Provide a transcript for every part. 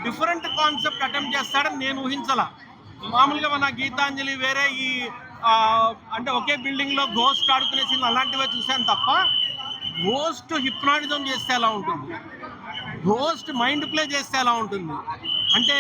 Different concept attempt చేస్తాడని నేను ఊహించాల. మామూలుగా మన గీతాంజలి వేరే ఈ అంటే ఒకే బిల్డింగ్ లో గోస్ట్ ఆడుకునే సీన్ అలాంటివే చూశాను తప్ప గోస్ట్ హిప్నాటిజం చేస్తే ఎలా ఉంటుంది, గోస్ట్ మైండ్ ప్లే చేస్తే ఎలా ఉంటుంది అంటే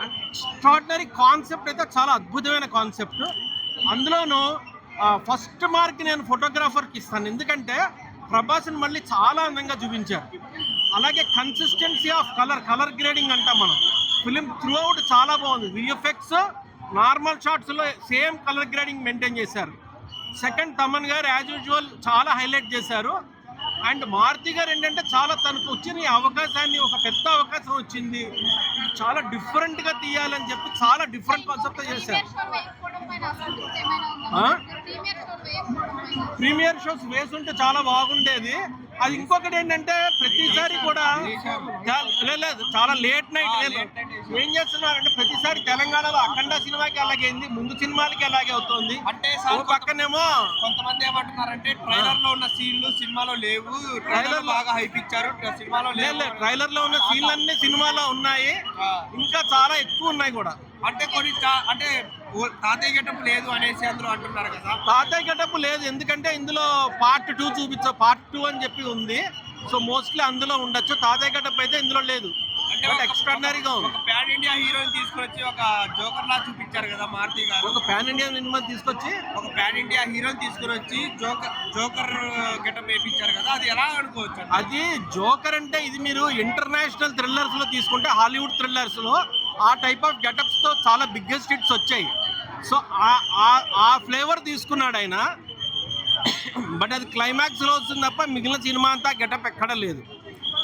ఎక్స్ట్రాడినరీ కాన్సెప్ట్ అయితే చాలా అద్భుతమైన కాన్సెప్ట్. అందులోనూ ఫస్ట్ మార్క్ నేను ఫోటోగ్రాఫర్కి ఇస్తాను, ఎందుకంటే ప్రభాస్ని మళ్ళీ చాలా అందంగా చూపించారు. అలాగే కన్సిస్టెన్సీ ఆఫ్ కలర్ గ్రేడింగ్ అంటాం మనం, ఫిలిం త్రూ అవుట్ చాలా బాగుంది. విఎఫ్ఎక్స్ నార్మల్ షాట్స్లో సేమ్ కలర్ గ్రేడింగ్ మెయింటైన్ చేశారు. సెకండ్ తమన్ గారు యాజ్ యూజువల్ చాలా హైలైట్ చేశారు. అండ్ మారుతి గారు ఏంటంటే చాలా తనకు వచ్చిన ఈ అవకాశాన్ని, ఒక పెద్ద అవకాశం వచ్చింది, చాలా డిఫరెంట్గా తీయాలని చెప్పి చాలా డిఫరెంట్ కాన్సెప్ట్ చేశారు. ప్రీమియర్ షోస్ వేసుంటే చాలా బాగుండేది. అది ఇంకొకటి ఏంటంటే ప్రతిసారి కూడా లేదు చాలా లేట్ నైట్ ఏం చేస్తున్నారంటే ప్రతిసారి తెలంగాణలో అఖండ సినిమాకి అలాగైంది, ముందు సినిమాలకి అలాగే అవుతుంది. అంటే పక్కనేమో కొంతమంది ఏమంటున్నారంటే ట్రైలర్ లో ఉన్న సీన్లు సినిమాలో లేవు, ట్రైలర్ బాగా హైప్ ఇచ్చారు, సినిమాలో లేదు. ట్రైలర్ లో ఉన్న సీన్లు అన్ని సినిమాలో ఉన్నాయి, ఇంకా చాలా ఎక్కువ ఉన్నాయి కూడా. అంటే కొన్ని అంటే తాతయ్య గెటప్ లేదు అనేసి అందరూ అంటున్నారు కదా. తాతయ్య గెటప్ లేదు, ఎందుకంటే ఇందులో పార్ట్ 2 పార్ట్ 2 అని చెప్పి ఉంది. సో మోస్ట్లీ అందులో ఉండొచ్చు. తాతయ్య గెటప్ అయితే ఇందులో లేదు. అంటే ఎక్స్ట్రాడినరీగా ఉంది. ఒక పాన్ ఇండియా హీరోని తీసుకొచ్చి ఒక జోకర్ లా చూపించారు కదా మారుతి గారు. ఒక పాన్ ఇండియా సినిమా తీసుకొచ్చి ఒక పాన్ ఇండియా హీరోని తీసుకుని వచ్చి జోకర్ గెటప్ వేయించారు కదా, అది ఎలా అనుకోవచ్చు? అది జోకర్ అంటే ఇది మీరు ఇంటర్నేషనల్ థ్రిల్లర్స్ లో తీసుకుంటే హాలీవుడ్ థ్రిల్లర్స్ లో ఆ టైప్ ఆఫ్ గెటప్స్ తో చాలా బిగ్గెస్ట్ హిట్స్ వచ్చాయి. సో ఆ ఫ్లేవర్ తీసుకున్నాడు ఆయన. బట్ అది క్లైమాక్స్ లో వస్తుంది తప్ప మిగిలిన సినిమా అంతా గెటప్ ఎక్కడ లేదు.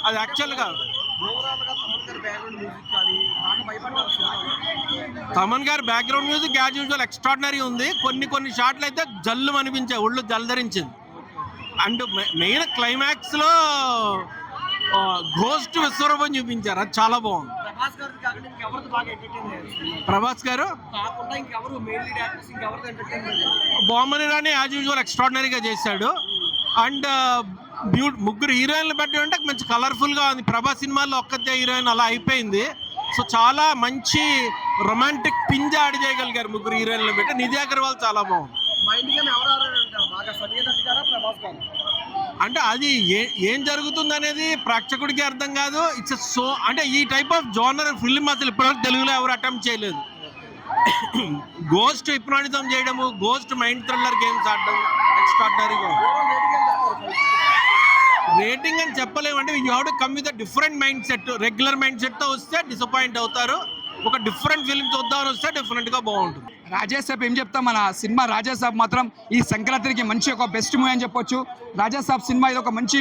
అది యాక్చువల్గా తమన్ గారి background music as usual extraordinary ఉంది. కొన్ని షాట్లు అయితే జల్లు అనిపించాయి, ఒళ్ళు జల్దరించింది. అండ్ మెయిన్ క్లైమాక్స్ లో గోస్ట్ విశ్వరూపం చూపించారు, అది చాలా బాగుంది. ప్రభాస్ గారు బొమ్మని రాని యాజ్ యూజువల్ ఎక్స్ట్రాడినరీగా చేశాడు. అండ్ ముగ్గురు హీరోయిన్లు పెట్టి ఉంటే మంచి కలర్ఫుల్గా ఉంది. ప్రభాస్ సినిమాల్లో ఒక్కతే హీరోయిన్ అలా అయిపోయింది. సో చాలా మంచి రొమాంటిక్ పింజ ఆడి చేయగలిగారు ముగ్గురు హీరోయిన్లు పెట్టి. నిధి అగర్వాల్ చాలా బాగుంది. అంటే అది ఏం జరుగుతుంది అనేది ప్రేక్షకుడికి అర్థం కాదు. ఇట్స్ సో అంటే ఈ టైప్ ఆఫ్ జోనర్ ఫిల్మ్ అసలు ఇప్పటివరకు తెలుగులో ఎవరు అటెంప్ట్ చేయలేదు. గోస్ట్ హిప్నాటిజం చేయడము, గోస్ట్ మైండ్ థ్రిల్లర్ గేమ్స్ ఆడడం ఎక్స్ట్రాడినరీగా. రేటింగ్ అని చెప్పలేమంటే you have to come with different mind set. Regular mind సెట్తో వస్తే డిసప్పాయింట్ అవుతారు. ఒక డిఫరెంట్ ఫిల్మ్ చూద్దామని వస్తే డిఫరెంట్గా బాగుంటుంది. రాజాసాబ్ ఏం చెప్తాం, మన సినిమా రాజాసాబ్ మాత్రం ఈ సంక్రాంతికి మంచి ఒక బెస్ట్ మూవీ అని చెప్పొచ్చు. రాజాసాబ్ సినిమా ఇది ఒక మంచి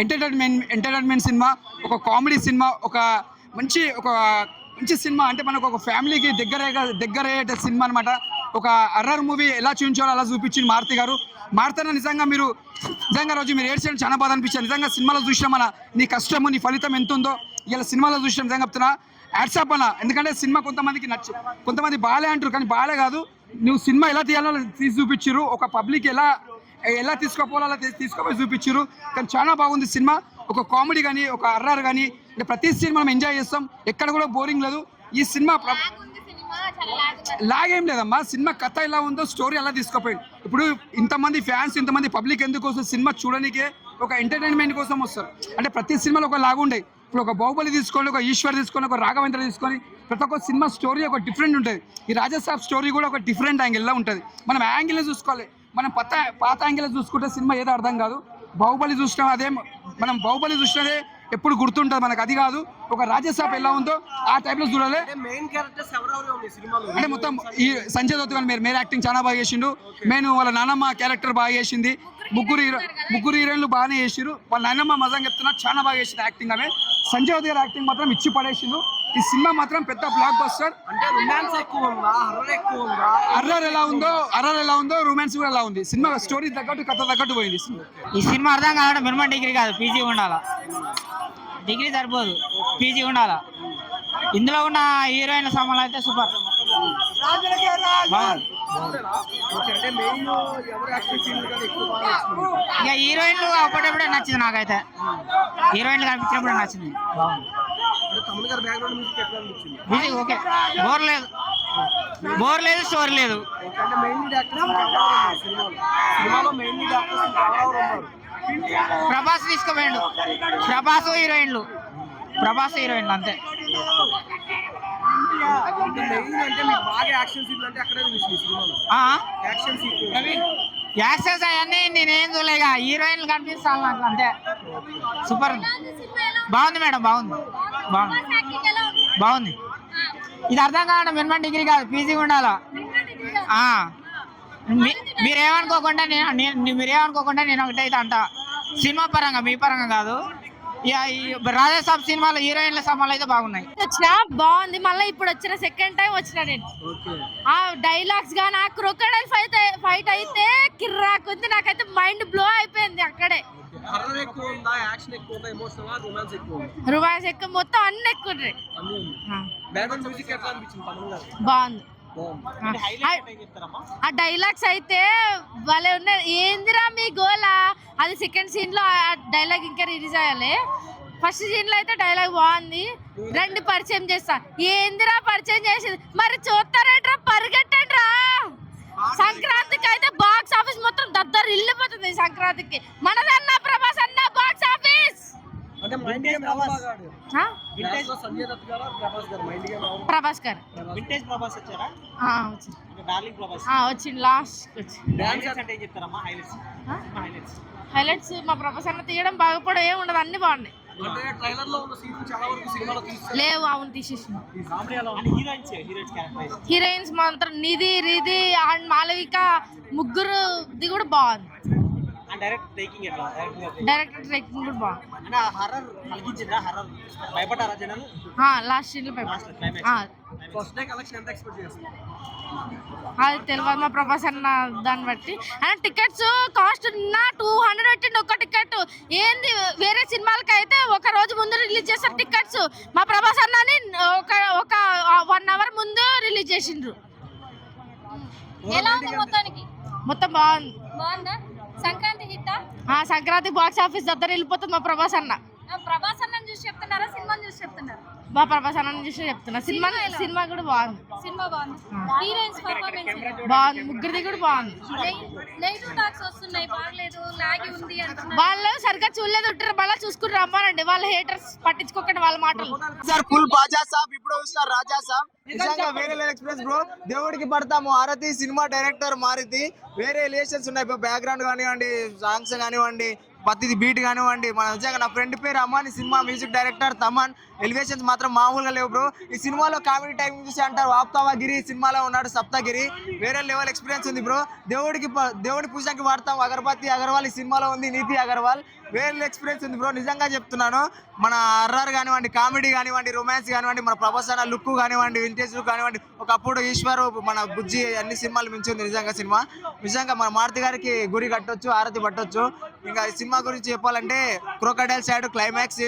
ఎంటర్టైన్మెంట్ సినిమా, ఒక కామెడీ సినిమా, ఒక మంచి సినిమా. అంటే మనకు ఒక ఫ్యామిలీకి దగ్గరయ్యే సినిమా అనమాట. ఒక హర్రర్ మూవీ ఎలా చూపించాలో అలా చూపించింది మారుతి గారు. మారుతన్న నిజంగా రోజు మీరు ఏడ్చేయడం చాలా బాధ అనిపించారు. నిజంగా సినిమాలో చూసిన మన నీ కష్టము నీ ఫలితం ఎంత ఉందో ఇలా సినిమాలో చూసిన నిజంగా చెప్తున్నా యాడ్సాప్ అన్న. ఎందుకంటే సినిమా కొంతమంది బాలే అంటారు, కానీ బాలే కాదు. నువ్వు సినిమా ఎలా తీయాలో తీసి చూపించారు, ఒక పబ్లిక్ ఎలా తీసుకోపోవాలో అలా తీసుకుపోయి చూపించారు. కానీ చాలా బాగుంది సినిమా. ఒక కామెడీ కానీ ఒక హర్రర్ కానీ అంటే ప్రతి సీన్ మనం ఎంజాయ్ చేస్తాం, ఎక్కడ కూడా బోరింగ్ లేదు. ఈ సినిమా లాగేం లేదమ్మా. సినిమా కథ ఎలా ఉందో స్టోరీ అలా తీసుకోపోయింది. ఇప్పుడు ఇంతమంది ఫ్యాన్స్ ఇంతమంది పబ్లిక్ ఎందుకు వస్తుంది సినిమా చూడడానికే, ఒక ఎంటర్టైన్మెంట్ కోసం వస్తారు. అంటే ప్రతి సినిమాలో ఒక లాగుండే. ఇప్పుడు ఒక బాహుబలి తీసుకోండి, ఒక ఈశ్వర్ తీసుకొని, ఒక రాఘవేంద్ర తీసుకొని, ప్రతి ఒక్క సినిమా స్టోరీ ఒక డిఫరెంట్ ఉంటుంది. ఈ రాజాసాబ్ స్టోరీ కూడా ఒక డిఫరెంట్ యాంగిల్లో ఉంటుంది. మనం యాంగిల్లో చూసుకోవాలి. మనం పాత యాంగిల్లో చూసుకుంటే సినిమా ఏదో అర్థం కాదు. బాహుబలి చూసినా అదే, మనం బాహుబలి చూసినదే ఎప్పుడు గుర్తుంటుంది మనకు. అది కాదు, ఒక రాజాసాబ్ ఎలా ఉందో ఆ టైప్లో చూడాలి. మెయిన్ క్యారెక్టర్స్ ఎవరెవరు ఉంది సినిమాలో అంటే మొత్తం ఈ సంజయ్ దత్ గారు మేరే యాక్టింగ్ చాలా బాగా చేసిండు. వాళ్ళ నాన్నమ్మ క్యారెక్టర్ బాగా చేసింది. ముగ్గురు హీరోయిన్లు బాగానే చేసిరు. వాళ్ళ నాన్నమ్మ మజాగా చెప్తున్నా చాలా బాగా చేసింది యాక్టింగ్. ఆమె సంజయ్ దత్ గారి యాక్టింగ్ మాత్రం ఇచ్చి పడేసిండు. ఈ సినిమా మాత్రం పెద్ద బ్లాక్ బస్టర్. అంటే రొమాన్స్ ఎక్కువ ఉందా, హర్రర్ ఎక్కువ ఉందా? హర్రర్ ఎలా ఉందో రొమాన్స్ కూడా ఎలా ఉంది. సినిమా స్టోరీ తగ్గట్టు కథ తగ్గట్టు పోయింది. ఈ సినిమా అర్థం కావాలంటే మినిమం డిగ్రీ కాదు, పీజీ ఉండాలా. డిగ్రీ సరిపోదు, పీజీ ఉండాలా. ఇందులో ఉన్న హీరోయిన్ సమాలు అయితే సూపర్. ఇక హీరోయిన్లు అప్పుడప్పుడే నచ్చింది నాకైతే. హీరోయిన్లు కనిపించినప్పుడే నచ్చింది. తమిళ గారి బ్యాక్గ్రౌండ్ మ్యూజిక్ ఎట్లా అనిపించింది? మ్యూజిక్ ఓకే, బోర్ లేదు స్టోరీ లేదు. అంటే మెయిన్ లీడ్ యాక్టర్స్ సినిమాలో మెయిన్ లీడ్ యాక్టర్స్ ఎవరెవరు ఉన్నారు? ప్రభాస్ తీసుకుపోయిండు, ప్రభాస్ హీరోయిన్లు అంతే. మెయిన్ అంటే మీకు బాగా యాక్షన్ సీన్లు అంటే అక్కడే చూసింది సినిమాలో. యాక్షన్ సీన్ యాక్సెస్ అవన్నీ నేనేం చూడలేక హీరోయిన్లు కనిపిస్తాను నాకు అంతే. సూపర్ బాగుంది మేడం, బాగుంది. ఇది అర్థం కావడం మినిమం డిగ్రీ కాదు, పీజీ ఉండాలా. మీరేమనుకోకుండా నేను ఒకటైతే అంట, సినిమా పరంగా మీ పరంగా కాదు. ఇక ఈ రాజాసాబ్ సినిమాలో హీరోయిన్ల సినిమాలు అయితే బాగున్నాయి. వచ్చిన బాగుంది, మళ్ళీ ఇప్పుడు వచ్చిన సెకండ్ టైం వచ్చిన నేను. ఆ డైలాగ్స్ గా నాకు క్రొకడైల్ ఫైట్ అయితే కిర్రాకుంది, నాకైతే మైండ్ బ్లో అయిపోయింది అక్కడే. హర్రర్ ఎక్కువ ఉందా, యాక్షన్ ఎక్కువ ఉందా, ఎమోషనల్ రొమాన్స్ ఎక్కువ ఉందా? రొమాన్స్ ఎక్కువ, మొత్తం అన్ని ఎక్కువ. బ్యాక్గ్రౌండ్ మ్యూజిక్ ఎట్లా అనిపించింది? బాగుంది. ఆ డైలాగ్స్ అయితే భలే ఉన్నాయి. ఏందిరా మీ గోలా, అది సెకండ్ సీన్ లో ఆ డైలాగ్ ఇంకా రిలీజ్ అయ్యాలి. ఫస్ట్ సీన్ లో అయితే డైలాగ్ బాగుంది. రెండు పరిచయం చేస్తా, ఏందిరా పరిచయం చేసేది, మరి చూస్తారేట్రా, పరిగెట్టండి రా. సంక్రాంతికి అయితే బాక్స్ ఆఫీస్ మొత్తం దద్దరు ఇల్లిపోతుంది. సంక్రాంతికి మనదన్న ప్రభాస్ అన్న బాక్స్ ఆఫీస్. అంటే mind game vintage Sanjay Dutt గారు ప్రభాస్ గారు మైండ్ గేమ్ ప్రభాస్ గారు వింటేజ్ ప్రభాస్ వచ్చారా? వచ్చింది. డార్లింగ్ ప్రభాస్ వచ్చింది లాస్ట్ వచ్చింది. డాన్స్ అంటే ఏం చెప్తారమ్మా? హైలైట్స్ మా ప్రభాస్ అన్న తీయడం బాగుపడం ఏం ఉండదు, అన్ని బాగున్నాయి. అంటే ట్రైలర్ లో ఉన్న సీన్ చాలా వరకు సినిమాలో తీస్తారు. లేవు, అవును తీసేసిన. హీరోయిన్స్ హీరోయిన్స్ మాత్రం నిధి, రిధి అండ్ మాలవిక ముగ్గురుది కూడా బాగుంది. డైరెక్ట్ టేకింగ్ ఎట్లా? డైరెక్టర్ ట్రెక్కింగ్ కూడా బాగుంది. అంటే హర్రర్ కలిగించిందా? హర్రర్ భయపడ్డారా జనాలు? లాస్ట్ సీన్ లో ఫస్ట్ డే కలెక్షన్ ఎంత ఎక్స్పెక్ట్ చేస్తున్నారు? అది తెలియదు మా ప్రభాస్ అన్న దాన్ని బట్టి. అండ్ టికెట్స్ కాస్ట్ 200 పెట్టిండు ఒక్క టికెట్. ఏంది వేరే సినిమాలకి అయితే ఒక రోజు ముందు రిలీజ్ చేస్తారు టికెట్స్, మా ప్రభాస్ అన్నని ఒక 1 hour ముందు రిలీజ్ చేసిండ్రు. ఎలా ఉంది మొత్తానికి? మొత్తం బాగుంది. బాగుందా? సంక్రాంతి హిట్టా? సంక్రాంతి బాక్స్ ఆఫీస్ దగ్గర వెళ్ళిపోతుంది మా ప్రభాస్ అన్న. ప్రభాస్ అన్నని చూసి చెప్తున్నారా, సినిమాని చూసి చెప్తున్నారా? మా ప్రభాస్ అన్న చూసి చెప్తున్నా. సినిమా కూడా బాగుంది. సినిమా బాగుంది. హీరోయిన్స్ పర్ఫార్మెన్స్ బాగుంది, ముగ్గురిది కూడా బాగుంది. నెగిటివ్ టాక్స్ వస్తున్నాయి, బాగలేదు, లాగి ఉంది అంటున్నారు. వాళ్ళు సరిగ్గా చూడలేదు, ఉంటారు మళ్ళీ చూసుకుని రమ్మానండి. వాళ్ళ హేటర్స్ పట్టించుకోకండి వాళ్ళ మాటలు. సార్ ఫుల్ బాజా సాబ్, ఇప్పుడు చూస్తారు రాజా సాబ్. నిజంగా వేరే ఎక్స్పీరియన్స్ బ్రో. దేవుడికి పడతాము హారతి. సినిమా డైరెక్టర్ మారుతి, వేరే రిలేషన్స్ ఉన్నాయి. బ్యాక్గ్రౌండ్ కానివ్వండి, సాంగ్స్ కానివ్వండి, ప్రతిది బీట్ కానివ్వండి. మన నిజంగా నా ఫ్రెండ్ పేరు అమ్మాని, cinema music director Thaman. Elevations మాత్రం మామూలుగా లేవు బ్రో. ఈ సినిమాలో కామెడీ టైమింగ్ చూసి అంటారు ఆప్తావగిరి, సినిమాలో ఉన్నాడు సప్తగిరి. వేరే లెవెల్ ఎక్స్పీరియన్స్ ఉంది బ్రో. దేవుడి పూజకి వాడతాం అగరబత్తి అగర్వాల్ ఈ సినిమాలో ఉంది, నీతి అగర్వాల్. వేరే ఎక్స్పీరియన్స్ ఉంది బ్రో, నిజంగా చెప్తున్నాను. మన హర్రర్ కానివ్వండి, కామెడీ కానివ్వండి, రొమాన్స్ కానివ్వండి, మన ప్రభాస్ అన్న లుక్ కానివ్వండి, వింటేజ్ లుక్ కానివ్వండి, ఒకప్పుడు ఈశ్వరు, మన బుజ్జి, అన్ని సినిమాలు మించింది నిజంగా సినిమా. నిజంగా మన మారుతి గారికి గురి కట్టొచ్చు, హారతి పట్టొచ్చు. ఇంకా ఈ సినిమా గురించి చెప్పాలంటే క్రోకడైల్ సైడ్ క్లైమాక్స్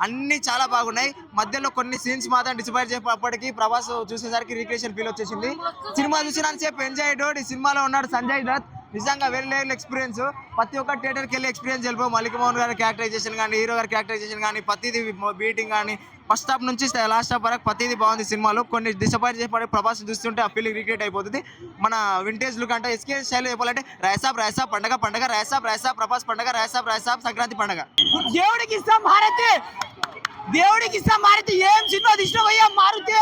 అన్ని చాలా బాగున్నాయి. మధ్యలో కొన్ని సీన్స్ మాత్రం డిసప్పాయింట్ చేసేప్పటికీ ప్రభాస్ చూసేసరికి రీక్రియేషన్ ఫీల్ వచ్చేసింది. సినిమా చూసినంతసేపు ఎంజాయ్ డోడ్. ఈ సినిమాలో ఉన్నాడు సంజయ్ దత్, నిజంగా వేరే లెవెల్ ఎక్స్పీరియన్స్. ప్రతి ఒక్క థియేటర్కి వెళ్ళి ఎక్స్పీరియన్స్ వెళ్ళిపో. మలిక్ మోహన్ గారి క్యారెక్టరైజేషన్ కానీ, హీరో గారి క్యారెక్టరైజేషన్ కానీ, ప్రతిదీ బీటింగ్ కానీ, ఫస్ట్ స్టాప్ నుంచి లాస్ట్ స్టాప్ వరకు ప్రతిదీ బాగుంది సినిమాలో. కొన్ని డిసప్పాయింట్ చేసి ప్రభాస్ చూస్తుంటే ఆ ఫీలింగ్ రిక్రియేట్ అయిపోతుంది. మన వింటేజ్ లుక్ అంటే ఎస్కే స్టైల్ చెప్పాలంటే రైసాబ్ పండగ రైసాబ్ ప్రభాస్ పండగ రైసాబ్ సంక్రాంతి పండగ. దేవుడికి ఇస్తాం భారతి, దేవుడికి ఇస్తాం భారతి. ఏం సినిమా తీసినవయ్యా మారుతి,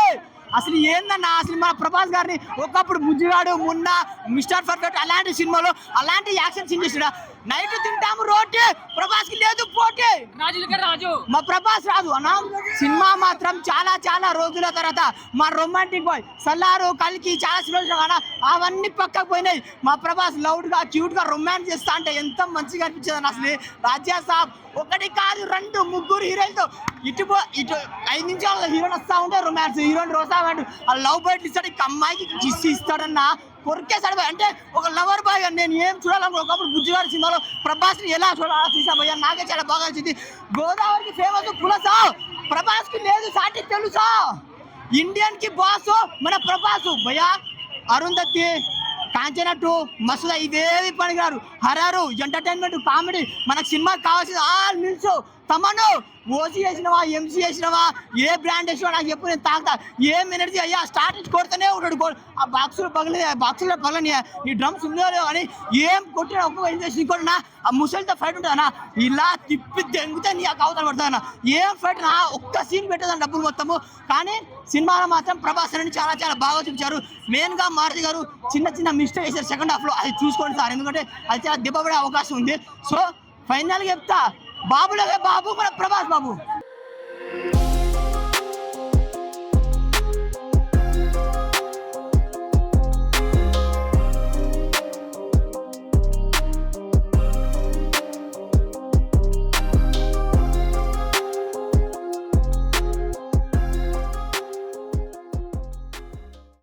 అసలు ఏందన్నా అసలు మన ప్రభాస్ గారిని ఒకప్పుడు బుజ్జిగాడు, మున్నా, మిస్టర్ పర్ఫెక్ట్ అలాంటి సినిమాలో అలాంటి యాక్షన్ సీన్ చేసినా. నైట్ తింటాము రోటీ, ప్రభాస్ కి లేదు పోటీ, రాజు మా ప్రభాస్ రాజు అన్నా. సినిమా మాత్రం చాలా చాలా రోజుల తర్వాత మా రొమాంటిక్ బాయ్ సల్లారు కలికి చాలా సినిమాలు అన్నా, అవన్నీ పక్కకు పోయినాయి. మా ప్రభాస్ లౌడ్ గా క్యూట్ గా రొమాన్స్ చేస్తా అంటే ఎంత మంచిగా అనిపించేది అన్న. అసలు రాజా సాబ్ ఒకటి కాదు 2 3 హీరోయిన్తో ఇటు 5 నిమిషాల హీరోయిన్ వస్తా ఉంటే రొమాన్స్, హీరోయిన్ రోజా ఆ లవ్ బైట్ ఇస్తాడు, అమ్మాయికి కిస్ ఇస్తాడన్నా, కొరికేసాడు. అంటే ఒక లవర్ బాయ్. నేను ఏం చూడాలనుకో ఒకప్పుడు బుజ్జిగాడి సినిమాలో ప్రభాస్ ని ఎలా చూడాలి చూసాబయ్యా, నాకే చాలా బాగా వచ్చింది. గోదావరికి ఫేమస్ పులసా, ప్రభాస్ కి లేదు సాటి తెలుసా. ఇండియన్ కి బాస్ మన ప్రభాస్ భయ్యా. అరుంధతి, కాంచన 2, మసూదా ఇదేవి పనిగారు. హర్రరు, ఎంటర్టైన్మెంట్, కామెడీ, మనకు సినిమాకి కావాల్సింది ఆల్ మిల్స్. తమను ఓసీ వేసినవా ఎంసీ వేసినవా ఏ బ్రాండ్ వేసినా నాకు చెప్పు, నేను తాగుతా. ఏం ఎనర్జీ అయ్యా, స్టార్ట్ నుంచి కొడుతూనే ఉంటాడు గోల్. ఆ బాక్సులో పగలని నీ డ్రమ్స్ ఉందో లేవు అని ఏం కొట్టినా ఒక్కొక్క ఇంజక్షన్ ఇంకోటినా ఆ ముసలితో ఫైట్ ఉంటుందన్నా, ఇలా తిప్పి దెంగితే నీ అవతల పడుతుందన్న. ఏం ఫైట్ నా ఒక్క సీన్ పెట్టేదాన్ని డబ్బులు మొత్తము. కానీ సినిమాలో మాత్రం ప్రభాస్ అని చాలా చాలా బాగా చూపించారు. మెయిన్గా మారుతి గారు చిన్న చిన్న మిస్టేక్ చేశారు సెకండ్ హాఫ్లో, అది చూసుకోండి సార్, ఎందుకంటే అది చాలా దెబ్బపడే అవకాశం ఉంది. సో ఫైనల్గా చెప్తా, బాబులకే బాబు మన ప్రభాస్ బాబు.